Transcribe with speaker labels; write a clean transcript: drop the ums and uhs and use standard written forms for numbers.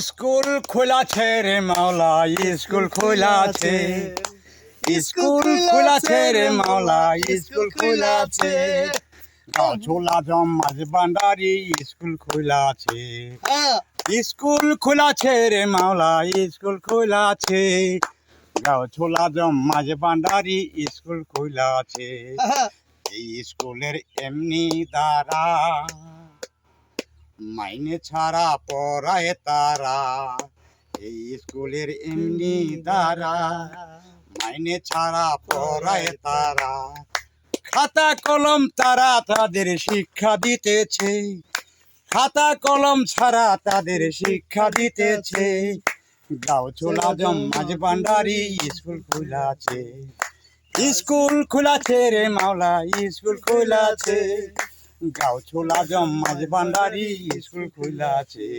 Speaker 1: School খোলাছে রে মাওলা, school খোলাছে, school খোলাছে রে মাওলা, স্কুল খোলাছে। ঝোলা জম্মাজ ভান্ডারি স্কুল খোলাছে, স্কুল খোলাছে রে মাওলা, স্কুল খোলাছে। গাও ছোলা জম্মাজ ভান্ডারি স্কুল খোলাছে। এই স্কুলের এমনি দ্বারা মাইনে ছাড়া পড়ায় তারা, এই স্কুলের এমনি দ্বারা মাইনে ছাড়া পড়ায় তারা। খাতা কলম তারা তাদের শিক্ষা দিতেছে, খাতা কলম ছাড়া তাদের শিক্ষা দিতেছে। গাও ছোলা জম্মাজ ভান্ডারি স্কুল খোলাছে, স্কুল খোলাছে রে মাওলা, স্কুল খোলাছে। গাও ছোলা জম্মাজ ভান্ডারি স্কুল খোলাছে।